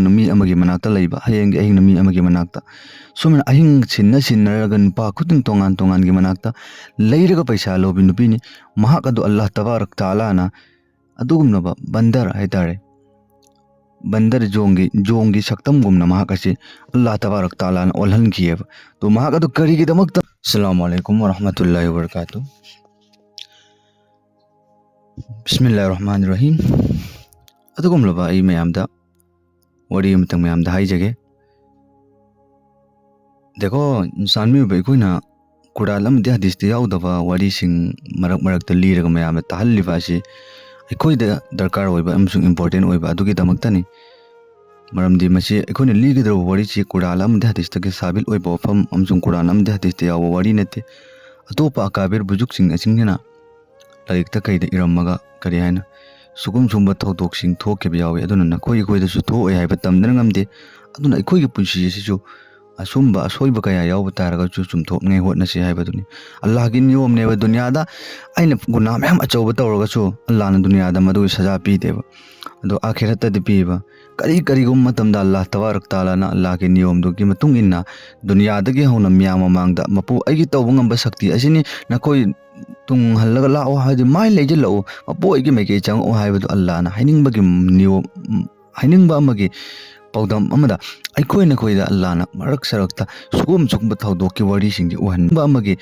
ꯅꯨꯃꯤ ꯑꯃꯒꯤ ꯃꯅꯥꯛꯇ ꯂꯩꯕ ꯍꯌꯦꯡꯒꯤ ꯑꯍꯤꯡ ꯅꯨꯃꯤ ꯑꯃꯒꯤ ꯃꯅꯥꯛꯇ ꯁꯨꯃꯥꯏꯅ ꯑꯍꯤꯡ ꯁꯤꯟꯅꯔꯒ ꯅꯨꯄꯥ ꯈꯨꯗꯤꯡ ꯇꯣꯉꯥꯟ ꯇꯣꯉꯥꯟꯒꯤ ꯃꯅꯥꯛꯇ ꯂꯩꯔꯒ ꯄꯩꯁꯥ ꯂꯧꯕꯤ ꯅꯨꯄꯤꯅꯤ ꯃꯍꯥꯛ ꯑꯗꯨ ꯑꯜꯂꯥꯍ ꯇꯕꯥꯔꯛ ꯇꯥꯂꯥꯅ ꯑꯗꯨꯒꯨꯝꯂꯕ ꯕꯟꯗꯔ ꯍꯥꯏꯇꯥꯔꯦ ꯕꯟꯗꯔ ꯖꯣꯡꯒꯤ ꯁꯛꯇꯝꯒꯨꯝꯅ ꯃꯍꯥꯛ ꯑꯁꯤ ꯑꯜꯂꯥꯍ ꯇꯕꯥꯔꯛ ꯇꯥꯂꯥꯅ ꯑꯣꯜꯍꯟꯈꯤꯑꯕ ꯇꯣ ꯃꯍꯥꯛ ꯑꯗꯨ ꯀꯔꯤꯒꯤꯗꯃꯛꯇ ꯑꯁꯁꯂꯥꯃꯨ ꯑꯂꯩꯀꯨꯝ ꯋꯔahmatullahi wabarakatuh बिस्मिल्लाहिर रहमानिर रहीम अदुगुमलबा अई मयामदा वरी अमतंग मयामदा हाइजगे देखो इंसान में बइकोइना कुराल अमदि हदीसते याउदबा वरी सिंग मरक मरकता लीरगा मयामदा ताहल्लिबा असि अखोइदा दरकार ओइबा अमसुंग इंपोर्टेंट ओइबा अदुगी दमक्तनी मरमदि मसि अखोइना लीगदब वरी छि कुराल अमदि हदीसतगे साबिल ओइबा वफम अमसुंग कुराल अमदि हदीसते याउबा वरी नते अतोपा अकाबिर बुजुक सिंग असिंगना लाइक कईद इरमगा करी है सुगुम सुब थौदोंग थोखे यावे नखोईदसु थोए है तमदनगमदे अखोई पुंसी असुब असोब कया याव तारगसु चुमथोने होटनसे है अल्लाह की नियम ने दुनियादा अगर गुना मैम अचौब तौरगसु अल्लाह दुनियादा मदु सजा पीदेव अदो आखिरतद पीब करी करीगुम अल्लाह तबारक तालाना अल्लाह के नियमदुगी मतुंग इन्ना दुनियादगी हौना म्याम ममांगदा मपु अगी तौब ngamba शक्ति असिनी नखोई तुंग हल्लगा लाओ हादि माइ लेजलओ मपु अगी मेके चंगओ हाइबदु अल्लाह ना हाइनिंगबगी नियम हाइनिंगबा अमगी पौदम अमदा अखोई नखोइदा अल्लाह ना मरक सरक्ता सुगुम सुगुम थौदोंकी वरी सिंगी उहनबा अमगी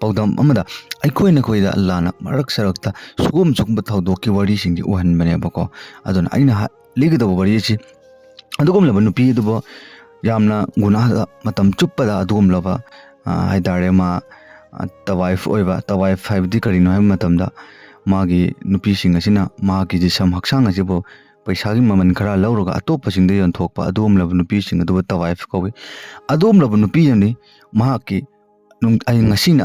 पौदम अमदा अखोई नखोइदा अल्लाह ना मरक सरक्ता सुगुम सुगुम थौदोंकी वरी सिंगी उहनबनेबको अदुना अइना लीगदब वरी छि अदुगुमलबा नुपी दुबो यामना गुनाह मतम चुप्पदा अदुगुमलबा हाइदारे मा तवाइफ ओइबा तवाइफ हाइबदि करिनो हाइब मतमदा मागी नुपी सिंग असिना मागी जिसम हक्सांग असिबो पैसागी ममन खरा लौरगा अतोपसिंगदे योंथोकपा अदुगुमलबा नुपी सिंग अदुबा तवाइफ कौवे अदुगुमलबा नुपी यमनि माकी ngasi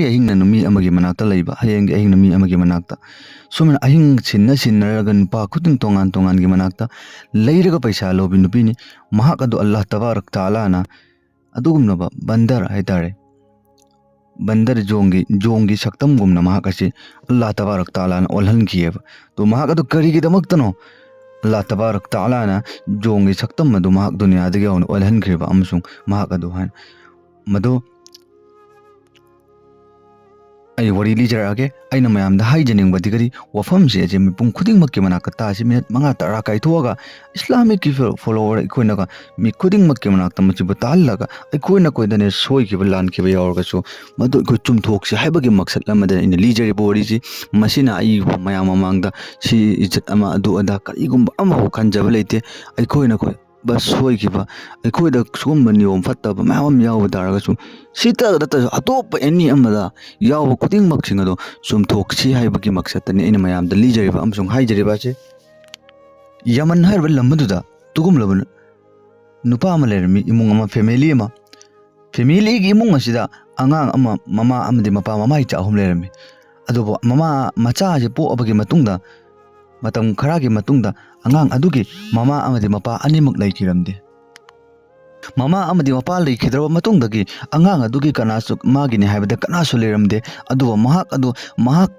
ahing na numi amagi manakta laiba hayeng ahing numi amagi manakta sumen ahing sinnaraga nupa khuding tongan gi manakta leiraga paisa lobi nupi ni mahak adu Allah tabarak taala na adugumnaba bandar haitare bandar jongi saktam gumna mahak asi Allah tabarak taala na olhankiyeba to mahak adu karigi damaktano Allah tabarak taala na jongi saktam madu mahak dunyadagi olhankriba amsung mahak adu han madu आई वरी लीजरागे अइना मयामदा हाइजनिंगबदि गरी वफमसे जे मिपुंग खुदिंगमक्की मनाकता से minute मंगा तरा काइथोगा इस्लामिक की फॉलोवर इकोइनगा मि खुदिंगमक्की मनाकता मचिबु तालगा इकोइना कोइदने सोइकिबा लानकिबा यावरगसु मदु इको चुमथोकसे हाइबगी मकसद लमदे इन लीजरि बोरिसि मसिना आई मयाम ममांगदा सि इज्जत अमा अदु अदा करिगुम अमा हो खंजबा लेते इकोइना कोइ बस सोइकिबा इकोइदा सुगुम नियम फत्तबा मयाम याव तारगसु सीता दत अतोप एनी अमदा याव खुदिंग मक्सिंग अदो चुमथोकसि हाइबगी मकसदतनि इन मयामदा लीजरिबा अमसुंग हाइजरिबासे यमन हाइबा लम्बदुदा तुगुमलबन नुपा अमा लेरमि इमुंग अमा फैमिली की इमुंग असिदा अंगांग अमा ममा अमदि मपा ममा इचा अहुम लेरमि अदोबो ममा मचा जे पोअबगी मतुंगदा मतम खरागी मतुंगदा अंगांग अदुगी ममा अमदि मपा अनिमक लैखिरमदे ममा अमदि मपा लैखिद्रबा मतुंगदगी अंगांग अदुगी कनासु मागिनि हाइबदा कनासु लेरमदे अदुबा महक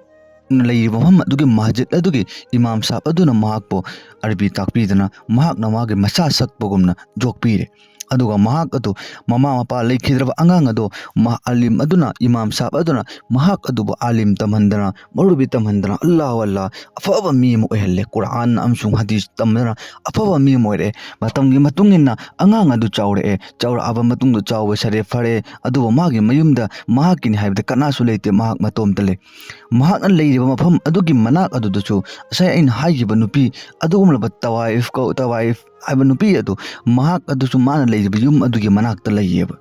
लैरिबा मफम अदुगी मस्जिद अदुगी इमाम साहब अदुना महकपो अरबी ताकपीदना महकना मागे मसा सकपगुमना जोकपीरे अदुगा महक अदु ममा मपा लैखिद्रबा अंगांग अदु आलिम अदुना इमाम साहब अदुना महक अदुबो आलिम तमहंदना मरुबी तमहंदना अल्लाह वल्लाह अफबा मी म ओहल्ले कुरान अमसुंग हदीस तमदना अफबा मी मोइरे मतंगी मतुंगिना अंगांग अदु चाउर आबा मतुंग चाउब सरे फरे अदुबो मागे मयुमदा महकिनि हाइबदा कनासु लेते महक मतोमतले महक लैरिबा मफम अदुगी मनाक अदुदसु असै अइन हाइगिबा नुपी अदुगुमलबा तवाइफ हाइबा नुपी अदु महक अदुसु माना लैरिबा युम अदुगी मनाकता लैयेबा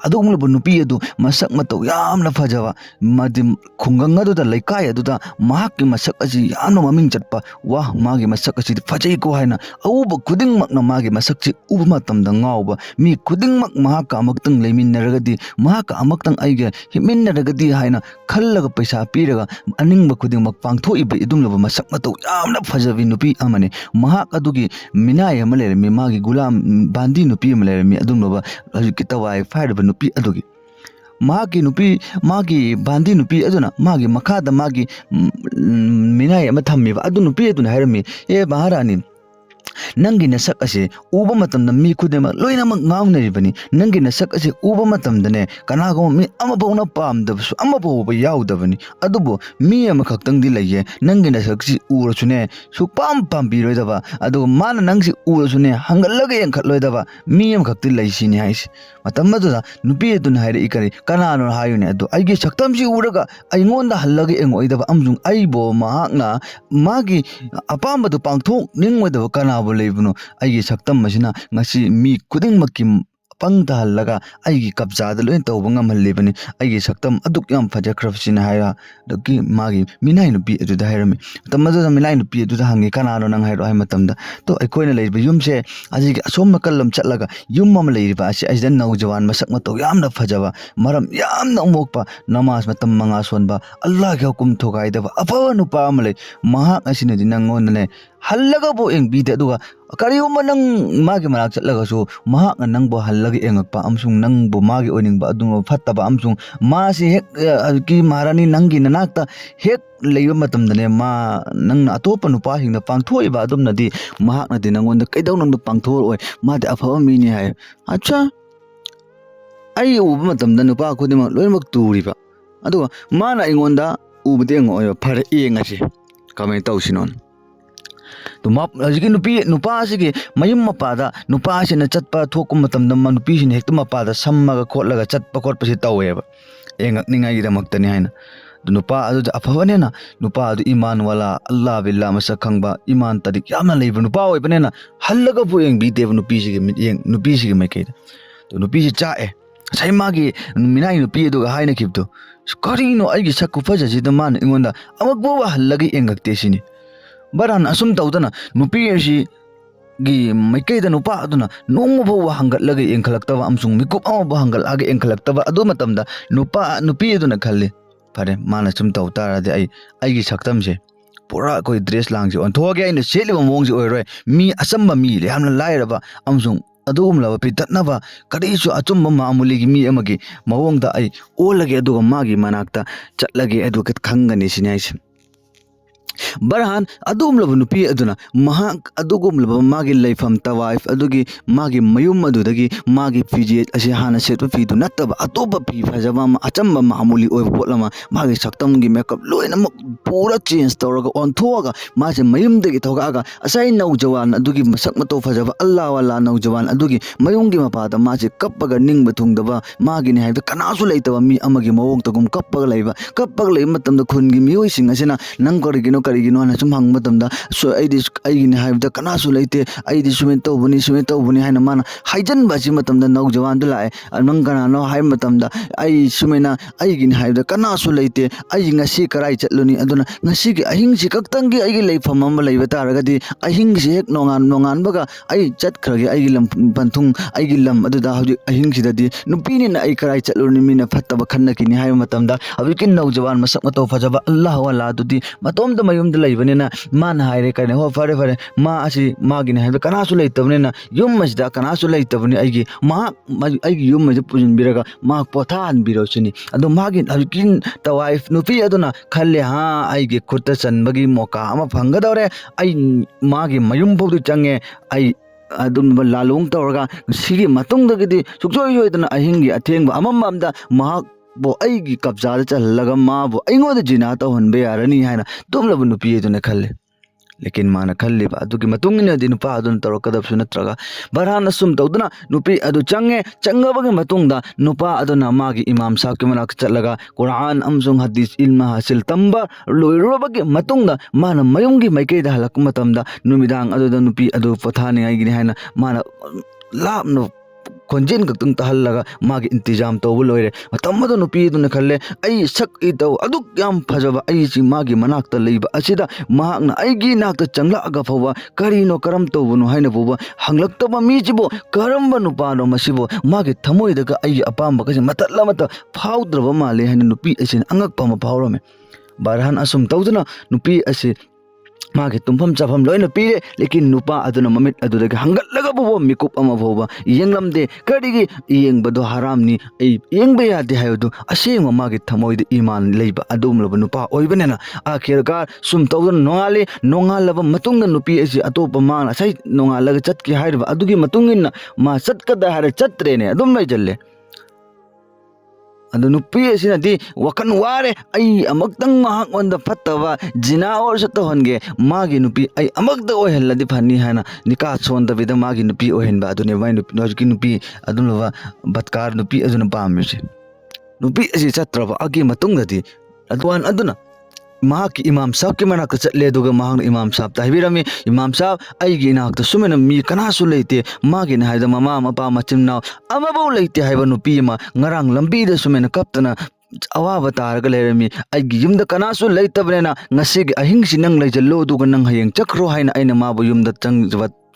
अदुगुमलबा नुपी अदु मसक मतौ यामना फजबा मदि खुंगंग अदुदा लैकाय अदुदा महककी मसक असि यामना ममिंग चटपा वाह मागे मसक असि फजैको हाइना अउबा खुदिंगमकना मागे मसकसि उबा मतमदा ngauba मी खुदिंगमक महक अमक्तंग लैमिन्नरगदि महक अमक्तंग अइगे हिमिन्नरगदि हाइना खल्लगा पैसा पीरगा अनिंगबा खुदिंगमक पांगथोइबा इदुमलबा मसक मतौ यामना फजबि नुपी अमने महक अदुगी मिनाय अमा लेरमि मागे गुलाम बांदी नुपी अमा लेरमि अदुमलबा हजिकि तवाइफ हाइरबा नुपी अदुगी मागी नुपी मागी बांदी नुपी अदुना मागी मखादा मागी मिनाय अमा थम्मिबा अदु नुपी अदुना हाइरमि ए महारानी Nangi nasak ase uba matamda mi khudema loinamak ngawnaribani nangi nasak ase uba matamdane kanago mi amabawna pamdabsu amabawba yaudabani adubo mi amakhaktangdi laiye nangi nasaksi urasune sukpam pambiroidaba adu mana nangsi urasune hangalaga yankhatloidaba mi amakhakti laisini haisi matammaduna nupi aduna haire ikari kanano hayune adu aigi saktamsi uraga aingonda hallaga engoidaba amjung aibo mahakna magi apambadu pangthok ningwedaba kanabo leibno aigi saktam masina ngasi mi khudingmakki pangta hallaga aigi kabjada loin tawba ngamhallibani aigi saktam aduk yam fajakrafsina haira doki magi minai nupi aduda hairami tamadu minai nupi aduda hangi kanano nang hairo hai matamda to aikoina leiba yumse ajigi asom makallam chatlaga yum mam leiba asi ajdan naujawan masak mato yamna fajaba maram yamna umokpa namaz matam manga sonba allah gi hukum thogaidaba apawa nupa amale mahak asina dinangonne hallaga bo eng bide aduga kariuma nang magi manak chatlaga so mahak nang bo hallaga engakpa amsung nang bo magi oiningba adunga fattaba amsung masi hek ki marani nangi nanakta hek leiba matamdane ma nang atopa nupa hingna pangthoiba adumnadi mahak na dinangonda kaidau nang pangthor oi made afawa mini hai acha ai uba matamda nupa khudima loimak turiba aduga mana ingonda ubde ngoy phare engase kamai tausinon nupa asigi mayum mapada nupa asina chatpa thokum matamda nupi sin hekta mapada sammaga khotlaga chatpa khotpasi taweba engakningai gidamakta ni haina nupa adu afabanena nupa adu iman wala allah billah masakhangba iman tarik yamna leiba nupa oibanena hallaga bu eng bideba nupi sigi maikaida to nupi si chae sai magi minai nupi adu haina kibdo karino aigi sakku fajaji da man ingonda amakbo hallaga engakte sini baran asum tawdana nupi si gi maikaida nupa aduna nongmo bawa hangatlaga engkhalaktawa amsung mikup ama hangatlaga engkhalaktawa adu matamda nupi aduna khalle pare mana sum tawtarade aigi saktamse pura koi dress langsi on thoge aina seliba mongsi oiroi mi asamba mi le hamna lairaba amsung adugum laba pitatnaba karisu achumba maamuligi mi amagi mawongda ai olage aduga magi manakta chatlage adukat khangani sinaisi barhan adum laba nupi aduna mahak adugum laba magi leifam tawaif adugi magi mayum adudagi magi fijet ase hana setwa fidu nattaba atoba pi fajaba ma achamba maamuli oi potlama magi saktam gi makeup loina pura change tawraga on thoga mase mayum dagi thoga asai nau jawan adugi masak mato fajaba allah wala nau jawan adugi mayum gi mapada mase kappaga ningba thungdaba magi ni haida kanasu leitaba mi amagi mawong tagum kappaga lei matamda khungi mi oising asena nang karigino na sum hang matamda so aigi ni haibda kanasu leite aidi sumen tawbuni haina mana haijan baji matamda nau jawan dulae nang kana no hai matamda ai sumena aigi ni haibda kanasu leite ai ngasi karai chatluni aduna ngasi gi ahing si kaktangi aigi leifam am leiba taragadi ahing si hek nongan baga ai chat khragi aigi lam panthung aigi lam aduda hauji ahing si dadi nupini na ai karai chatluni mina fattaba khanna kini hai matamda abikin nau jawan masak mato fajaba allah wala dudi matomda mayumda leibanena man haire kane ho fare ma asi magi ne haida kanasu leitabnena yum masda kanasu leitabni aigi aigi yum mas pujin biraga ma pothan birosini adu magi alkin tawaif nupi aduna khalle ha aigi khutta chanbagi moka ama phangadore ai magi mayum bodu change ai adum lalung tawraga sigi matungdagidi suksoi ahingi athengba amamamda mahak bo aigi kabjada challaga ma bo aingoda jina tawhanbe yarani haina tumlabu nupi eduna khalle lekin mana khalle ba adugi matungina di nupa adun tarakadapsu natraga barhana sum tawduna nupi adu changabagi matungda nupa aduna magi imam sakki manak challaga quran amsung hadis ilma hasil tamba loirobagi matungda mana mayungi maikeda halak matamda numidang adu nupi adu pothani aigi haina mana lapno konjen kaktung tahallaga magi intijam tawbu loire matamado nupi duna khalle ai sak itaw aduk yam phajaba ai si magi manakta leiba asida mahakna aigi nakta changla aga phawa karino karam tawbuno haina buba hanglaktaba mi jibo karamba nupano masibo magi thamoi daga ai apamba kasi matatla mata phaudraba male haina nupi asin angak pama phawrame barhan asum tawduna nupi ase मागे तुम्फम चाफम lion पीरे लेकिन नुपा अदुना ममित अदुदगे हंगलगा बोबो मिकुप अमा Boba येंगलमदे कडिगी येंगबदो हरामनी ए येंगबे यादे हायदु असेंग मागे थमोइद ईमान लेबा अदुमलब नुपा ओइबनेना आखिरकार सुम तौदन नोंगाले नोंगालब मतुंग नुपी एसि अतोप मान असै नोंगालग चतकी हाइरबा अदुगी मतुंगिन मा चतकदा हारे चत्रेने अदुम लैजल्ले अदु नुपी असिनदी वखन वारे आई अमक्तंग महाक ओंद फत्तवा जिना और सतो हनगे मागी नुपी आई अमक्त ओहेलदी फनी हाना निका सोंद बिदा मागी नुपी ओहेनबा अदुने वाइ नुपी नोजकी नुपी अदुनवा बतकार नुपी अजुन पामिसे नुपी असि चत्रबा अगी मतुंगदी अदुन अदुना महाक इमाम साहब के मनाक चले दुगा महाक इमाम साहब ताहिबिरमी इमाम साहब आईगी नाक सुमेन मी कनासु लेते मागी हायदा ममा मपा मचिम नाव अमबो लेते हायबा नुपी मा ngarang lambi da sumen kaptana awa targa lerami aigi yumda kanasu leitabnena ngasig ahing sinang leijallo duga nang hayeng chakro haina aina mabu yumda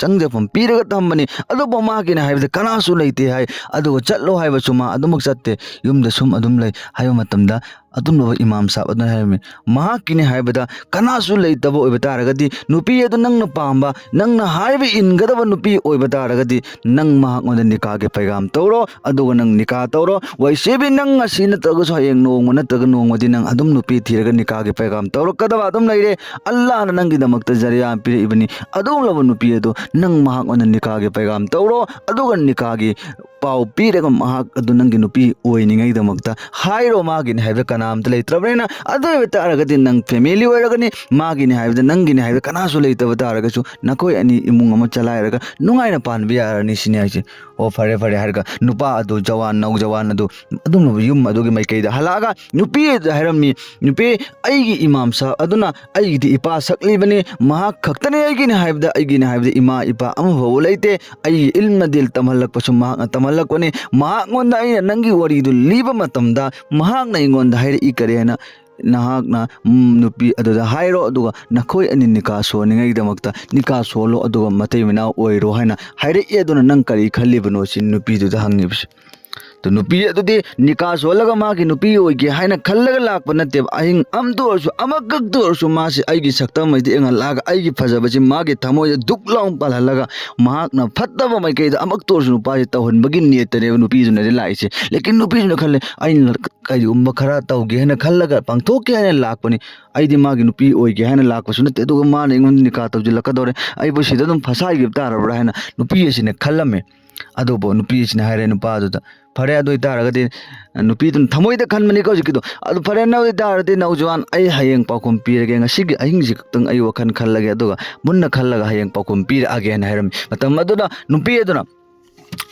changjafam piraga tambani adu bomagi na haibda kanasu leite hai adu chatlo haiba suma adumuk chatte yumda sum adum lei haiba matamda adum no imam sahab adun haimi mahakini haibada kanasu leitabo oibataragadi nupi adu nang na pamba nang na haiba ingadaba nupi oibataragadi nang mahak ngoda nikage paigam tawro adu nang nikah tawro waisebi nang asina tagu so hayeng nong na tagu nong wadi nang adum nupi thiraga nikage paigam tawro kadaba adum leire allah na nangi damakta jariya pire ibani adum laba nupi adu nang mahak ona nikage paigam tawro aduga nikage pau piraga mahak adu nangi nupi oiningai damakta hairo magin haiba kanam ta leitrabena adu betaragadi nang family oiragani magin haiba nangi haiba kanasu leitaba taragasu nakoi ani imung ama chalairaga nungaina panbi yarani siniaise o fare fare harga nupa adu jawan nau jawan adu adum yum adugi maikaida halaga nupi hairami nupi aigi imam sa aduna aigi ipa sakli bani mahak khaktane aigi ni haibda ima ipa ama ho leite ai ilma dil tamhalak pasum mahak tamalak one mahak ngonda ai nangi wari du liba matamda mahak na ingonda haire ikare na nahak na nupi aduda hairo aduga nakhoi ani nika so ningai damakta nika solo aduga matai mina oiro haina haire eduna nang kari khallibano sin nupi du hangibs तो नुपी अदुदी निका सोलगा मागी नुपी ओइगे हाइना खल्लगा लाकप नते अहिंग अमदोरसु अमगगदोरसु मासे आइगी सक्तम मैदि एंगा लागा आइगी फजबसि मागे थमोय दुकलाउ पालहलगा महाकना फत्तबा मैकेदा अमगतोरसु नुपाजे तहनबगी नेतने नुपी जुने लाइसे लेकिन नुपी जुने खल्ले आइन काई उम्ब खरा तौगे हैना खल्लगा पंगथोके हैना लाकपनि आइदि मागी नुपी ओइगे हैना लाकपसु नते दुगा माने इंगन निका तौजिलकदोरे आइबो सिदा दुम फसाइगे तारबरा हैना नुपी एसिने खल्लमे अदोबो नुपी एसिने हाइरे नुपा अदुदा फरे अदु तारगदि नुपी दुन थमोइदा खनमनि को जिकिदो अदु फरे नौ तारदि नौजवान आई हयेंग पाकुम पीरगे ngasigi ahingji ktang ai wakhan khallage aduga munna khallaga hayeng pakum pir again hairam matam aduna nupi aduna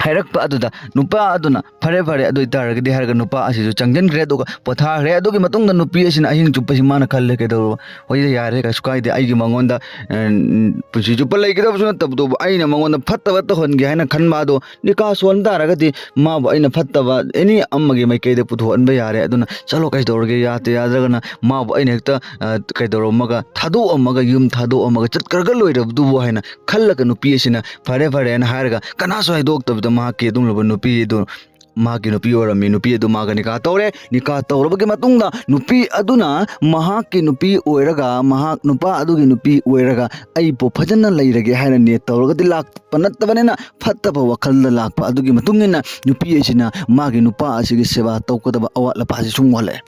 हायरक अदुदा नुपा अदुना फरे फरे अदु तारगदि हारगा नुपा असिजु चंगजन ग्रे अदुगा पथा रे अदुगी मतुंग द नुपी असिन अहिंग चुप्पसि माना खल्ले केदो होय यारे का स्काइदे आइगी मंगोंदा पुसि जुप लैगदब सुन तब तो आइना मंगोंदा फत्तब त होनगे हायना खनबा दो निका सोन तारगदि मा आइना फत्तबा एनी अम्मगे मैकेदे पुथो अनबा यारे अदुना चलो कइ दौरगे याते यादरगना मा आइना हेक्ता कइ दौरमगा थादो अम्मगा युम थादो अम्मगा चतकरगा लोइरब दुबो हायना खल्लका नुपी असिना फरे फरे न हारगा कनासो हाय दोक तब माके दुम लब नुपी दु माके नुपी ओरमी नुपी दु मागा निका तौरे निका तौरबगे मतुंगदा नुपी अदुना महाके नुपी ओइरगा महाक नुपा अदुगी नुपी ओइरगा आई पो फजन लैरगे हायना ने तौरगदि लाक पनत्तबनेना फत्तब वखल लाक अदुगी मतुंगिना नुपी एसिना मागे नुपा असिगी सेवा तौकदब अवाला पासि सुंगवले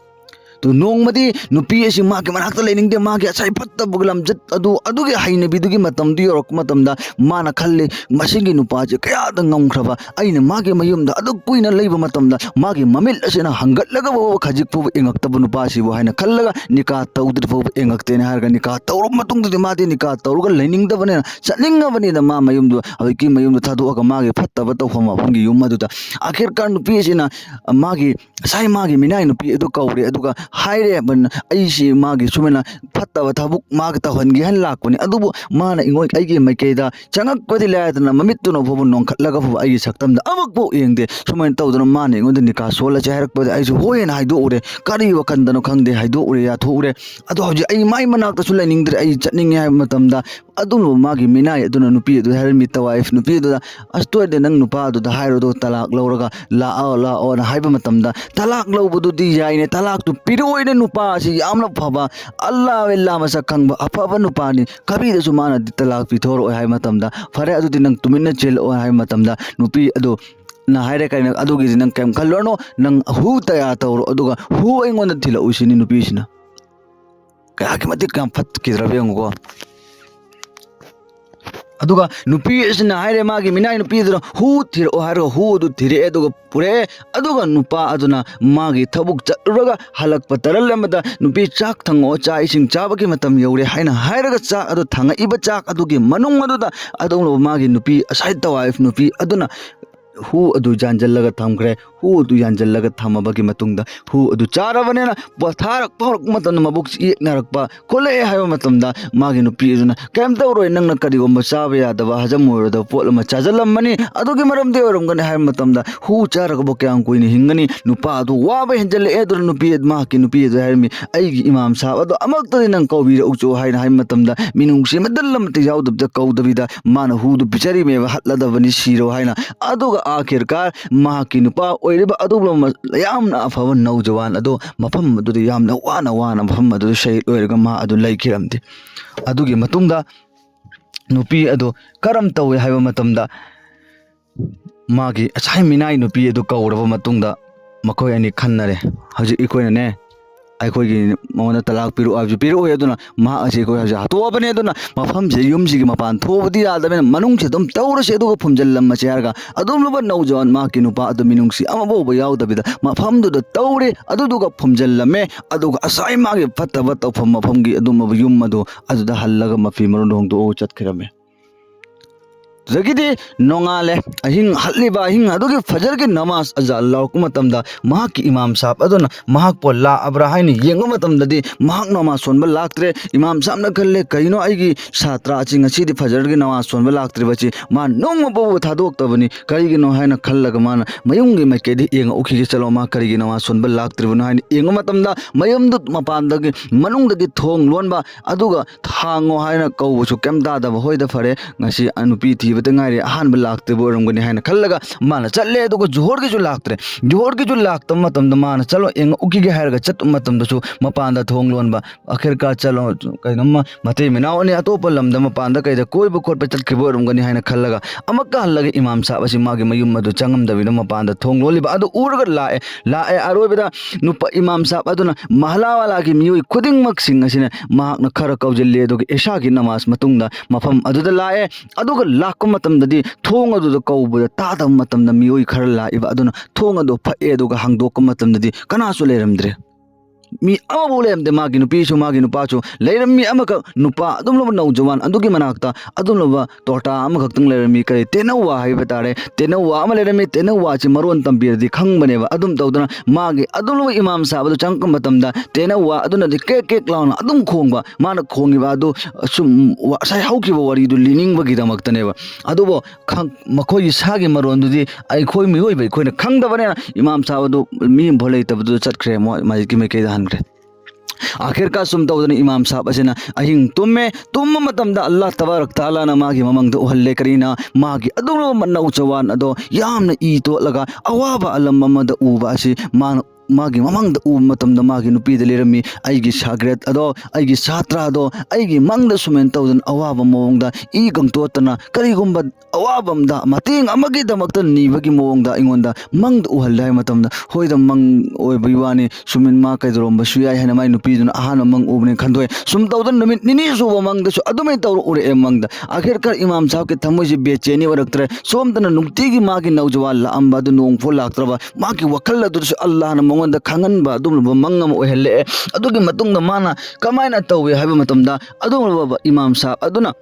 तो नोंगमदी नुपी एसि मागे मनाक्ता लेनिंगदे मागे असै फत्तब गलम जत अदुगे हाइनबिदुगी मतमदि योरक मतमदा माना खल्ले मसिंगी नुपाजे कयादा ngomkhraba aina mage mayumda adu kuina leiba matamda mage mamil asena hangatlaga bo khajik pu engaktabu nupasi bo haina khallaga nika tawdir pu engaktene harga nika tawru matungdi made nika tawruga leiningda bane chatlinga bane da ma mayumdu awiki mayumdu thadu aga mage fattaba tawfama fungi yumaduda akhir kan nupi asena mage sai mage minai nupi edu kawre aduga haire ban aisi mage sumena fattaba thabuk mage tahongi han lakuni adubu mana ingoi aigi maikeida changak kodi laadna mamittu no bobu non khallaga fu ai saktamda amak bo yengde sumain tawdana mane ngonda nika sola chairak pade aisu hoyen haido ure kari wakandano khangde haido ure ya tho ure ado hoji ai mai manak ta sulai ningdre ai chatning ya matamda ꯑꯗꯨꯝ ꯃꯥꯒꯤ ꯃꯤꯅꯥꯏ ꯑꯗꯨꯅ ꯅꯨꯄꯤ ꯑꯗꯨ ꯍꯥꯏꯔꯝꯃꯤ ꯇꯋꯥꯏꯐ ꯅꯨꯄꯤ ꯑꯗꯨꯗ ꯑꯁ ꯇꯣꯏꯗꯦ ꯅꯪ ꯅꯨꯄꯥ ꯑꯗꯨꯗ ꯍꯥꯏꯔꯣꯗꯣ ꯇꯂꯥꯛ ꯂꯧꯔꯒ ꯂꯥꯛꯑꯣꯅ ꯍꯥꯏꯕ ꯃꯇꯝꯗ ꯇꯂꯥꯛ ꯂꯧꯕꯗꯨꯗꯤ ꯌꯥꯏꯅꯦ ꯇꯂꯥꯛꯇꯨ ꯄꯤꯔꯛꯑꯣꯏꯅꯦ ꯅꯨꯄꯥ ꯑꯁꯤ ꯌꯥꯝꯅ ꯐꯕ ꯑꯜꯂꯥ ꯃꯁꯛ ꯈꯪꯕ ꯑꯐꯕ ꯅꯨꯄꯥꯅꯤ ꯀꯕꯤꯗꯁꯨ ꯃꯥꯅꯗꯤ ꯇꯂꯥꯛ ꯄꯤꯊꯣꯔꯛꯑꯣꯏ ꯍꯥꯏꯕ ꯃꯇꯝꯗ ꯐꯔꯦ ꯑꯗꯨꯗꯤ ꯅꯪ ꯇꯨꯃꯤꯟꯅ ꯆꯦꯜꯂꯛꯑꯣ ꯍꯥꯏꯕ ꯃꯇꯝꯗ ꯅꯨꯄꯤ ꯑꯗꯨ ꯅ ꯍꯥꯏꯔꯦ ꯀꯩꯅꯣ ꯑꯗꯨꯒꯤꯗꯤ ꯅꯪ ꯀꯩꯝ ꯈꯜꯂꯨꯔꯅꯣ ꯅꯪ ꯍꯨ ꯇꯌꯥ ꯇꯧꯔꯣ ꯑꯗꯨꯒ ꯍꯨ ꯑꯩꯉꯣꯟꯗ ꯊꯤꯜꯂꯛꯎꯁꯤꯅꯤ ꯅꯨꯄꯤꯁꯤꯅ ꯀꯌꯥꯒꯤ ꯃꯇꯤꯛ ꯌꯥꯝ ꯐꯠꯈꯤꯗ꯭ꯔꯕ ꯌꯦꯡꯉꯨꯀꯣ ꯑꯗꯨꯒ ꯅꯨꯄꯤ ꯑꯁꯤꯅ ꯍꯥꯏꯔꯦ ꯃꯥꯒꯤ ꯃꯤꯅꯥꯏ ꯅꯨꯄꯤꯗꯨꯅ ꯍꯨ ꯊꯤꯔꯛꯑꯣ ꯍꯥꯏꯔꯒ ꯍꯨ ꯑꯗꯨ ꯊꯤꯔꯛꯑꯦ ꯑꯗꯨꯒ ꯄꯨꯔꯛꯑꯦ ꯑꯗꯨꯒ ꯅꯨꯄꯥ ꯑꯗꯨꯅ ꯃꯥꯒꯤ ꯊꯕꯛ ꯆꯠꯂꯨꯔꯒ ꯍꯜꯂꯛꯄ ꯇꯔꯜ ꯑꯃꯗ ꯅꯨꯄꯤ ꯆꯥꯛ ꯊꯪꯉꯛꯑꯣ ꯆꯥꯛ ꯏꯁꯤꯡ ꯆꯥꯕꯒꯤ ꯃꯇꯝ ꯌꯧꯔꯦ ꯍꯥꯏꯅ ꯍꯥꯏꯔꯒ ꯆꯥꯛ ꯑꯗꯨ ꯊꯥꯡꯉꯛꯏꯕ ꯆꯥꯛ ꯑꯗꯨꯒꯤ ꯃꯅꯨꯡ ꯑꯗꯨꯗ ꯑꯗꯨꯒꯨꯝꯂꯕ ꯃꯥꯒꯤ ꯅꯨꯄꯤ ꯑꯁꯥꯏ ꯇꯋꯥꯏꯐ ꯅꯨꯄꯤ ꯑꯗꯨꯅ ꯍꯨ ꯑꯗꯨ ꯌꯥꯟꯁꯤꯜꯂꯒ ꯊꯝꯈ꯭ꯔꯦ ꯍꯨ ꯑꯗꯨ ꯌꯥꯟꯁꯤꯜꯂꯒ ꯊꯝꯃꯕꯒꯤ ꯃꯇꯨꯡꯗ ꯍꯨ ꯑꯗꯨ ꯆꯥꯔꯕꯅꯤꯅ ꯄꯣꯊꯥꯔꯛꯄ ꯍꯧꯔꯛꯄ ꯃꯇꯝꯗ ꯃꯕꯨꯛꯁꯤ ꯌꯦꯛꯅꯔꯛꯄ ꯈꯣꯠꯂꯛꯑꯦ ꯍꯥꯏꯕ ꯃꯇꯝꯗ ꯃꯥꯒꯤ ꯅꯨꯄꯤ ꯑꯗꯨꯅ ꯀꯩꯝ ꯇꯧꯔꯣꯏ ꯅꯪꯅ ꯀꯔꯤꯒꯨꯝꯕ ꯆꯥꯕ ꯌꯥꯗꯕ ꯍꯖꯝ ꯑꯣꯏꯔꯣꯏꯗꯕ ꯄꯣꯠ ꯑꯃ ꯆꯥꯁꯤꯜꯂꯝꯃꯅꯤ ꯑꯗꯨꯒꯤ ꯃꯔꯝꯗꯤ ꯑꯣꯏꯔꯝꯒꯅꯤ ꯍꯥꯏꯕ ꯃꯇꯝꯗ ꯍꯨ ꯆꯥꯔꯒꯕꯨ ꯀꯌꯥꯝ ꯀꯨꯏꯅ ꯍꯤꯡꯒꯅꯤ ꯅꯨꯄꯥ ꯑꯗꯨ ꯋꯥꯕ ꯍꯦꯟꯖꯜꯂꯛꯑꯦ ꯑꯗꯨꯅ ꯃꯍꯥꯛꯀꯤ ꯅꯨꯄꯤ ꯑꯗꯨ ꯍꯥꯏꯔꯝꯃꯤ ꯑꯩꯒꯤ ꯏꯃꯥꯝ ꯁꯥꯕ ꯑꯗꯣ ꯑꯃꯨꯛꯇꯗꯤ ꯅꯪ ꯀꯧꯕꯤꯔꯛꯎꯆꯣ ꯍꯥꯏꯅ ꯍꯥꯏꯕ ꯃꯇꯝꯗ ꯃꯤꯅꯨꯡꯁꯤ ꯃꯗꯜ ꯑꯃꯠꯇ ꯌꯥꯎꯗꯕꯤꯗ ꯀꯧꯗꯕꯤꯗ ꯃꯥꯅ ꯍꯨꯗꯨ ꯄꯤꯖꯔꯤꯃꯦꯕ ꯍꯠꯂꯗꯕꯅꯤ ꯁꯤꯔꯣ ꯍꯥꯏꯅ ꯑꯗꯨꯒ ꯑꯥꯈꯤꯔꯀꯥꯔ ꯃꯍꯥꯛꯀꯤ ꯅꯨꯄꯥ ꯑꯣꯏꯔꯤꯕ ꯑꯗꯨꯒꯨꯝꯂꯕ ꯌꯥꯝꯅ ꯑꯐꯕ ꯅꯧꯖꯋꯥꯟ ꯑꯗꯣ ꯃꯐꯝ ꯑꯗꯨꯗ ꯌꯥꯝꯅ ꯋꯥꯅ ꯃꯐꯝ ꯑꯗꯨꯗ ꯁꯍꯤꯗ ꯑꯣꯏꯔꯒ ꯃꯥ ꯑꯗꯨ ꯂꯩꯈꯤꯔꯝꯗꯦ ꯑꯗꯨꯒꯤ ꯃꯇꯨꯡꯗ ꯅꯨꯄꯤ ꯑꯗꯨ ꯀꯔꯝ ꯇꯧꯏ ꯍꯥꯏꯕ ꯃꯇꯝꯗ ꯃꯥꯒꯤ ꯉꯁꯥꯏ ꯃꯤꯅꯥꯏ ꯅꯨꯄꯤ ꯑꯗꯨ ꯀꯧꯔꯕ ꯃꯇꯨꯡꯗ ꯃꯈꯣꯏ ꯑꯅꯤ ꯈꯟꯅꯔꯦ ꯍꯧꯖꯤꯛ ꯑꯩꯈꯣꯏꯅꯅꯦ ꯑꯩꯈꯣꯏꯒꯤ ꯃꯉꯣꯟꯗ ꯇꯂꯥꯛ ꯄꯤꯔꯛꯑꯣ ꯍꯥꯏꯕꯁꯨ ꯄꯤꯔꯛꯑꯣꯏ ꯑꯗꯨꯅ ꯃꯍꯥꯛ ꯑꯁꯤ ꯑꯩꯈꯣꯏ ꯍꯧꯖꯤꯛ ꯍꯥꯠꯇꯣꯛꯑꯕꯅꯤ ꯑꯗꯨꯅ ꯃꯐꯝꯁꯤꯗ ꯌꯨꯝꯁꯤꯒꯤ ꯃꯄꯥꯟ ꯊꯣꯛꯑꯕꯗꯤ ꯌꯥꯗꯕꯅꯤꯅ ꯃꯅꯨꯡꯁꯤ ꯑꯗꯨꯝ ꯇꯧꯔꯁꯤ ꯑꯗꯨꯒ ꯐꯨꯝꯖꯤꯜꯂꯝꯃꯁꯤ ꯍꯥꯏꯔꯒ ꯑꯗꯨꯝꯂꯕ ꯅꯧꯖꯋꯥꯟ ꯃꯍꯥꯛꯀꯤ ꯅꯨꯄꯥ ꯑꯗꯨ ꯃꯤꯅꯨꯡꯁꯤ ꯑꯃꯐꯥꯎꯕ ꯌꯥꯎꯗꯕꯤꯗ ꯃꯐꯝꯗꯨꯗ ꯇꯧꯔꯦ ꯑꯗꯨꯗꯨꯒ ꯐꯨꯝꯖꯤꯜꯂꯝꯃꯦ ꯑꯗꯨꯒ ꯑꯁꯥꯏ ꯃꯥꯒꯤ ꯐꯠꯇꯕ ꯇꯧꯐꯝ ꯃꯐꯝꯒꯤ ꯑꯗꯨꯝꯂꯕ ꯌꯨꯝ ꯑꯗꯨ ꯑꯗꯨꯗ ꯍꯜꯂꯒ ꯃꯐꯤ ꯃꯔꯣꯟ ꯍꯣꯡꯗꯣꯛꯑꯒ ꯆꯠꯈꯤꯔꯝꯃꯦ ꯑꯗꯒꯤꯗꯤ ꯅꯣꯡꯉꯥꯜꯂꯦ ꯑꯍꯤꯡ ꯍꯠꯂꯤꯕ ꯑꯍꯤꯡ ꯑꯗꯨꯒꯤ ꯐꯖꯔꯒꯤ ꯅꯃꯥꯖ ꯑꯖꯥꯟ ꯂꯥꯎꯔꯛꯄ ꯃꯇꯝꯗ ꯃꯍꯥꯛꯀꯤ ꯏꯃꯥꯝ ꯁꯥꯕ ꯑꯗꯨꯅ ꯃꯍꯥꯛꯄꯨ ꯂꯥꯛꯑꯕ꯭ꯔꯥ ꯍꯥꯏꯅ ꯌꯦꯡꯕ ꯃꯇꯝꯗꯗꯤ ꯃꯍꯥꯛ ꯅꯃꯥꯖ ꯁꯣꯟꯕ ꯂꯥꯛꯇ꯭ꯔꯦ ꯏꯃꯥꯝ ꯁꯥꯕꯅ ꯈꯜꯂꯦ ꯀꯔꯤꯅꯣ ꯑꯩꯒꯤ ꯁꯥꯇ꯭ꯔ ꯑꯁꯤ ꯉꯁꯤꯗꯤ ꯐꯖꯔꯒꯤ ꯅꯃꯥꯖ ꯁꯣꯟꯕ ꯂꯥꯛꯇ꯭ꯔꯤꯕꯁꯤ ꯃꯥ ꯅꯣꯡꯃꯐꯥꯎꯕ ꯊꯥꯗꯣꯛꯇꯕꯅꯤ ꯀꯔꯤꯒꯤꯅꯣ ꯍꯥꯏꯅ ꯈꯜꯂꯒ ꯃꯥꯅ ꯃꯌꯨꯝꯒꯤ ꯃꯥꯏꯀꯩꯗ ꯌꯦꯡꯉꯛꯎꯈꯤꯒꯦ ꯆꯠꯂꯣ ꯃꯥ ꯀꯔꯤꯒꯤ ꯅꯃꯥꯖ ꯁꯣꯟꯕ ꯂꯥꯛꯇ꯭ꯔꯤꯕꯅꯣ ꯍꯥꯏꯅ ꯌꯦꯡꯕ ꯃꯇꯝꯗ ꯃꯌꯨꯝꯗꯨ ꯃꯄꯥꯟꯗꯒꯤ ꯃꯅꯨꯡꯗꯒꯤ ꯊꯣꯡ ꯂꯣꯟꯕ ꯑꯗꯨꯒ ꯍꯥꯡꯉꯣ ꯍꯥꯏꯅ ꯀꯧꯕꯁꯨ ꯀꯩꯝ ꯇꯥꯗꯕ ꯍꯣꯏꯗ ꯐꯔꯦ ꯉꯁꯤ ꯅꯨꯄꯤ ꯊꯤꯕꯇ ꯉꯥꯏꯔꯤ ꯑꯍꯥꯟꯕ ꯂꯥꯛꯇꯕ ꯑꯣꯏꯔꯝꯒꯅꯤ ꯍꯥꯏꯅ ꯈꯜꯂꯒ ꯃꯥꯅ ꯆꯠꯂꯦ ꯑꯗꯨꯒ ꯖꯣꯍꯣꯔꯒꯤꯁꯨ ꯂꯥꯛꯇ꯭ꯔꯦ ꯖꯣꯍꯣꯔꯒꯤꯁꯨ ꯂꯥꯛꯇꯕ ꯃꯇꯝꯗ ꯃꯥꯅ ꯆꯠꯂꯣ ꯌꯦꯡꯉꯛꯎꯈꯤꯒꯦ ꯍꯥꯏꯔꯒ ꯆꯠꯄ ꯃꯇꯝꯗꯁꯨ ꯃꯄꯥꯟꯗ ꯊꯣꯡ ꯂꯣꯟꯕ ꯑꯈꯤꯔꯀꯥ ꯆꯠꯂꯣ ꯀꯩꯅꯣꯝꯃ ꯃꯇꯩ ꯃꯅꯥꯎ ꯑꯅꯤ ꯑꯇꯣꯞꯄ ꯂꯝꯗ ꯃꯄꯥꯟꯗ ꯀꯩꯗ ꯀꯣꯏꯕ ꯈꯣꯠꯄ ꯆꯠꯈꯤꯕ ꯑꯣꯏꯔꯝꯒꯅꯤ ꯍꯥꯏꯅ ꯈꯜꯂꯒ ꯑꯃꯨꯛꯀ ꯍꯜꯂꯒ ꯏꯃꯥꯝ ꯁꯥꯕ ꯑꯁꯤ ꯃꯥꯒꯤ ꯃꯌꯨꯝ ꯑꯗꯨ ꯆꯪꯉꯝꯗꯕꯤꯗ ꯃꯄꯥꯟꯗ ꯊꯣꯡ ꯂꯣꯜꯂꯤꯕ ꯑꯗꯨ ꯎꯔꯒ ꯂꯥꯛꯑꯦ ꯑꯔꯣꯏꯕꯗ ꯅꯨꯄꯥ ꯏꯃꯥꯝ ꯁꯥꯕ ꯑꯗꯨꯅ ꯃꯍꯂꯥꯋꯥꯂꯥꯒꯤ ꯃꯤꯑꯣꯏ ꯈꯨꯗꯤꯡꯃꯛꯁꯤꯡ ꯑꯁꯤꯅ ꯃꯍꯥꯛꯅ ꯈꯔ ꯀꯧꯁꯤꯜꯂꯤ ꯑꯗꯨꯒ ꯏꯁꯥꯒꯤ ꯅꯃꯥꯖ ꯃꯇꯨꯡꯗ ꯃꯐꯝ ꯑꯗꯨꯗ ꯂꯥꯛꯑꯦ ꯑꯗꯨꯒ ꯂꯥꯛꯄ ꯃꯇꯝꯗꯗꯤ ꯊꯣꯡ ꯑꯗꯨꯗ ꯀꯧꯕꯗ ꯇꯥꯗꯕ ꯃꯇꯝꯗ ꯃꯤꯑꯣꯏ ꯈꯔ ꯂꯥꯛꯏꯕ ꯑꯗꯨꯅ ꯊꯣꯡ ꯑꯗꯨ ꯐꯛꯑꯦ ꯑꯗꯨꯒ ꯍꯥꯡꯗꯣꯛꯄ ꯃꯇꯝꯗꯗꯤ ꯀꯅꯥꯁꯨ ꯂꯩꯔꯝꯗ꯭ꯔꯦ ꯃꯤ ꯑꯃꯐꯥꯎ ꯂꯩꯔꯝꯗꯦ ꯃꯥꯒꯤ ꯅꯨꯄꯤꯁꯨ ꯃꯥꯒꯤ ꯅꯨꯄꯥꯁꯨ ꯂꯩꯔꯝꯃꯤ ꯑꯃꯈꯛ ꯅꯨꯄꯥ ꯑꯗꯨꯝꯂꯕ ꯅꯧꯖꯋꯥꯟ ꯑꯗꯨꯒꯤ ꯃꯅꯥꯛꯇ ꯑꯗꯨꯝꯂꯕ ꯇꯣꯔꯇꯥ ꯑꯃꯈꯛꯇꯪ ꯂꯩꯔꯝꯃꯤ ꯀꯔꯤ ꯇꯦꯅꯧꯋꯥ ꯍꯥꯏꯕ ꯇꯥꯔꯦ ꯇꯦꯅꯧꯋꯥ ꯑꯃ ꯂꯩꯔꯝꯃꯤ ꯇꯦꯅꯧꯋꯥꯁꯤ ꯃꯔꯣꯟ ꯇꯝꯕꯤꯔꯗꯤ ꯈꯪꯕꯅꯦꯕ ꯑꯗꯨꯝ ꯇꯧꯗꯅ ꯃꯥꯒꯤ ꯑꯗꯨꯝꯂꯕ ꯏꯃꯥꯝ ꯁꯥꯕꯗꯨ ꯆꯪꯉꯛꯄ ꯃꯇꯝꯗ ꯇꯦꯅꯧꯋꯥ ꯑꯗꯨꯅꯗꯤ ꯀꯦꯛ ꯂꯥꯎꯅ ꯑꯗꯨꯝ ꯈꯣꯡꯕ ꯃꯥꯅ ꯈꯣꯡꯉꯤꯕ ꯑꯗꯨ ꯁꯨꯝ ꯉꯁꯥꯏ ꯍꯧꯈꯤꯕ ꯋꯥꯔꯤꯗꯨ ꯂꯤꯅꯤꯡꯕꯒꯤꯗꯃꯛꯇꯅꯦꯕ ꯑꯗꯨꯕꯨ ꯃꯈꯣꯏꯒꯤ ꯁꯥꯒꯤ ꯃꯔꯣꯟꯗꯨꯗꯤ ꯑꯩꯈꯣꯏ ꯃꯤꯑꯣꯏꯕ ꯑꯩꯈꯣꯏꯅ ꯈꯪꯗꯕꯅꯤꯅ ꯏꯃꯥꯝ ꯁꯥꯕꯗꯨ ꯃꯤ ꯑꯃꯐꯥꯎ ꯂꯩꯇꯕꯗꯨꯗ ꯆꯠꯈ꯭ꯔꯦ ꯃꯁꯖꯤꯠꯀꯤ ꯃꯥꯏꯀꯩꯗ ꯍꯟꯈ꯭ꯔꯦ आखिरकार सुम तौदना इमाम साहब असिना अहिंग तुम्मे मतमदा अल्लाह तबारक तालाना मागी ममंगद उहल्ले करीना मागी अदुलो मन्नौ चवान अदो यामना ई तोलगा अवाबा अलम ममदा उबा असि मान मागी ममंगद उ मतमदा मागी नुपीदा लेरमी अइगी साग्रेत अदो अइगी सात्रा अदो अइगी मंगदा सुमेन तौदन अवाबा मोंगदा ई गंगतोतना करिगुंबा अवाबमदा मतेंग अमगी दमक्ता नीबगी मोंगदा इंगोंदा मंगद उहल्ले मतमदा होइदा मंग ओइबई वानी सुमेन मा कैदरोंबा सुयाय हना माई नुपीदुना अहाना मंग उबने खंदोय सुम तौदन नुमित निनी सुबा मंगदसु अदुमै तौर उरे मंगदा आखिरकार इमाम साहब के थमोइसे बेचैनी वरक्तरे सोमदना नुक्तिगी मागी नौजवान लाअंबा अदु नोंगफो लाक्तरबा मागी वखल अदुसु अल्लाहना मंगोंदा खंगनबा अदुमबा मंगम ओहल्ले अदुगी मतुंगदा माना कमायना तौवे हाबा मतमदा अदुमबा इमाम साहब अदुना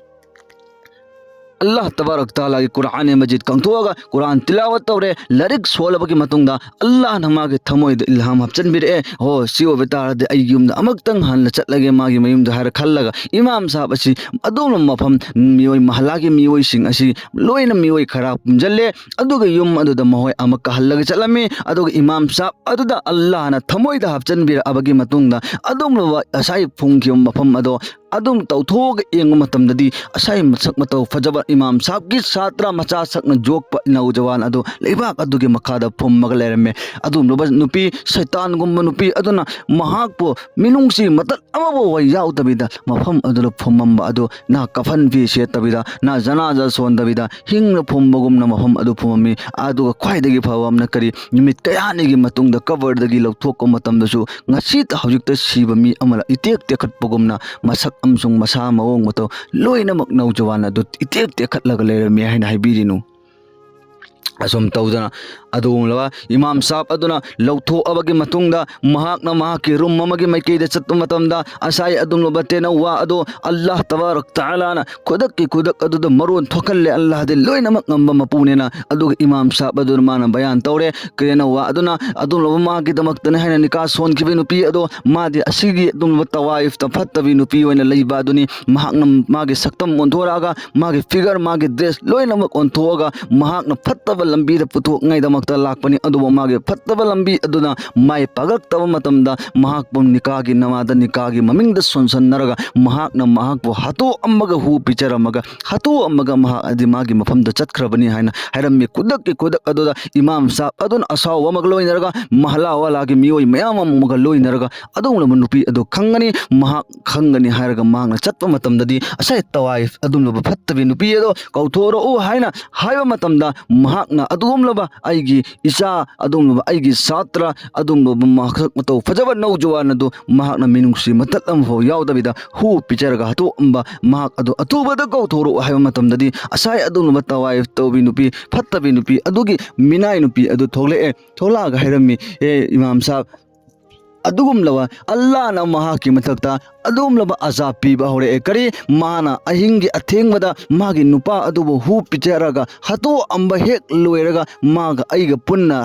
अल्लाह तबारक ताला की कुरान मजीद कंथोगा कुरान तिलावत तौरे लरिक सोलबगी मतुंगदा अल्लाह नमागे थमोइद इल्हाम हपचन बिरे हो सिओ बेतारदे अई युमदा अमक्तंग हन चटलगे मागी मयुमदा हार खल्लगा इमाम साहब असि अदोम मफम मियोय महलागे मियोय सिंग असि लोयना मियोय खरा पुंजल्ले अदुगा युम अदुदा महोय अमक हल्लगे चलमे अदुगा इमाम साहब अदुदा अल्लाह ना थमोइदा हपचन बिरे अबगी मतुंगदा अदोम असai फुंगकियम मफम अदो adum tauthog eng matamdadi asai masak matau fajaba imam sahab gi satra macha sakna jokpa naujawan adu leibak adugi makhada phummaga lerame adum loba nupi shaitan gumma nupi aduna mahakpo minungsi matat amabo wai yaudabida mafam adula phumamba adu na kafan vi setabida na janaza sondabida hingna phumbagumna mafam adu phumami aduga khwaidagi phawamna kari nimit kayanigi matungda cover dagi lawthokko matamdasu ngasi ta hawjikta siba mi amala itek tekhatpagumna masak amsung masa mawong mato loina mak naujawan adu itek tekhatlaga lerame haina haibirinu asum tawdana adum lawa imam sahab aduna lawtho abagi matungda mahakna mahaki rum mamagi maikeida chattu matamda asai adum lobatena wa adu allah tabarak taala na kodak adu da maron thokalle allah de loina mak ngamba mapunena adu imam sahab aduna mana bayan tawre krena wa aduna adum loba magi damaktane haina nika son kibinu pi adu madi asigi adum tawaif ta fattabi nu pi wena leiba aduni mahakna magi saktam onthораga magi figure magi dress loina mak onthoga mahakna fattaba lambi da puthok ngai damakta lakpani aduba mage fattaba lambi aduna mai pagaktaba matamda mahakpum nikagi namada nikagi mamingda sonsan naraga mahakna mahakpo hato ammaga hu picharamaga hato ammaga adi magi mafamda chatkrabani haina hairammi kudak aduda imam sahab adun asaw amagloy naraga mahala wala gi mioi mayam ammaga loy naraga adung lama nupi adu khangani mahak khangani hairaga mahakna chatpa matamdadi asai tawaif adum loba fattabi nupi ado kauthoro u haina haiba matamda mahakna adum loba aigi isa adum loba aigi satra adum loba mahak matau fajaba naujawan adu mahakna minungsi matat amfo yaudabida hu picharaga hatu amba mahak adu atubada kauthoro haiba matamdadi asai adum loba tawaif tawbi nupi fattabi nupi adugi minai nupi adu tholaga hairammi imam sahab adugum lawa allah na mahaki matakta adum laba azab piba hore kari mana ahingi athengwada magi nupa adubu hu picharaga hato amba hek loiraga maga aiga punna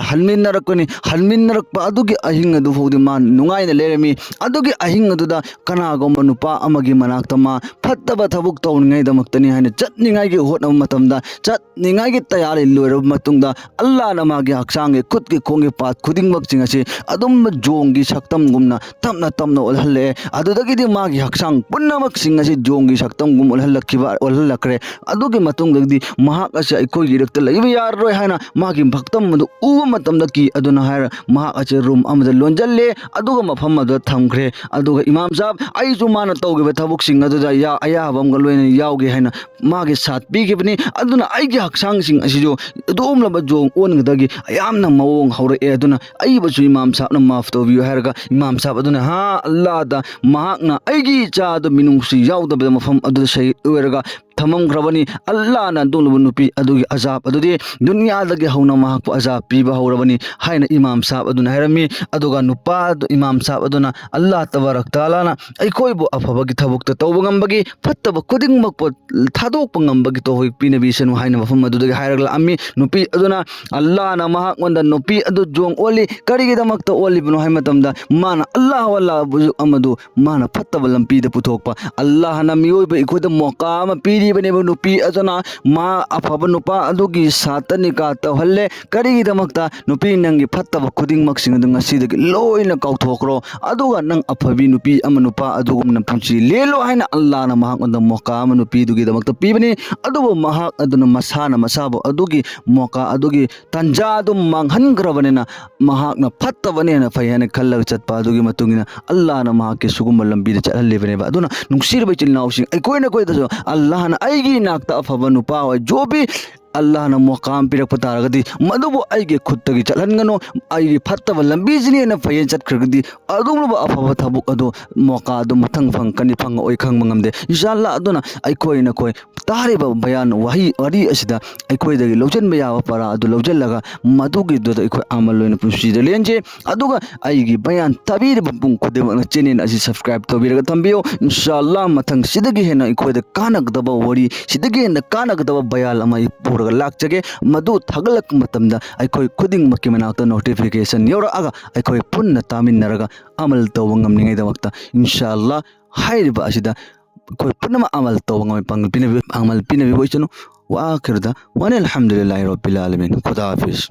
halminnarakpa adugi ahing adu fodi man nungaina leremi adugi ahing aduda kanagomba nupa amagi manakta ma fattaba thabuk tawningai damaktani haina chatningai gi hotna matamda chatningai gi tayari loirab matungda allah na magi haksange khutki khonge pat khudingmak chingasi adum jongi saktam gumna tamna olhalle adudagi magi haksang punnamak singasi jongi saktam gum olhalakre adugi matungdagi mahak ase aikoi girekta laiba yarroi haina magi bhaktam madu uba matamda ki aduna haira mahak ase room amada lonjalle aduga mafam adu thamkre aduga imam sahab aisu mana tawgiba thabuk sing aduda ya ayabam ga loina yauge haina magi sat pigibni aduna aigi haksang sing asijo adum laba jong ongdagi ayamna mawong haure aduna aibasu imam sahab na maaf tawbiyo hairga imam sahab aduna ha allah da mahakna aigi cha adu minungsi yaudabada mafam adu sai oiraga thamam grabani allah na dunglu nupi adugi azab adudi dunya dagi hauna mahakpu azab piba haurabani haina imam sahab aduna hairami aduga nupa imam sahab aduna allah tabarak taala na aikoibu afabagi thabukta tawbangambagi fattaba kuding makpo thadok ngambagi to hoi pina bisanu haina mafam adudagi hairagla ammi nupi aduna allah na mahak wanda nupi adu jong oli karigi damakta oli bunu hai matamda mana allah wala buju amadu mana fattaba lampi da puthokpa allah na miyoiba ikoida moka ma piri bane nupi aduna ma afaba nupa adugi satanika tawhalle karigi damakta nupi nangi fattaba khuding maksing adu ngasidagi loina kauthokro aduga nang afabi nupi ama nupa adugumna punchi lelo haina allah na mahak wanda moka ama nupi dugi damakta pibani adubu mahak aduna masana masabo adugi moka adugi tanja adu manghangrabanena mahakna fattabanena fayana khallag chatpa adugi matungina allah na mahak ke sugum lambi da chalallebane ba aduna nungsirba chilnausing ai koina koida allah na aigi nakta afaba nupa wa jobi Allah na muqam pirak pataragadi madubu aige khuttagi chalhangano aige fattaba lambijini na fayen chatkragadi adum ba afaba thabuk adu muqa adu mathang phangkani phang oi khang mangamde inshallah aduna aikoi na koi tariba bayan wari asida aikoi dagi lawjan baya para adu lawjan laga madugi do aikoi amal loina pusi de lenje aduga aige bayan tabir bung kude na channel asi subscribe to biraga tambiyo inshallah mathang sidagi hena aikoi da kanak daba wari sidagi hena kanak daba bayal amai pura lakchage madu thagalak matamda aikoi khuding makki manakta notification yora aga aikoi punna taminaraga amal tawangam ningai damakta inshallah hairiba asida koi punna amal tawangam amal pinabi boichano wa akhirda wa alhamdulillahi rabbil alamin khuda hafiz.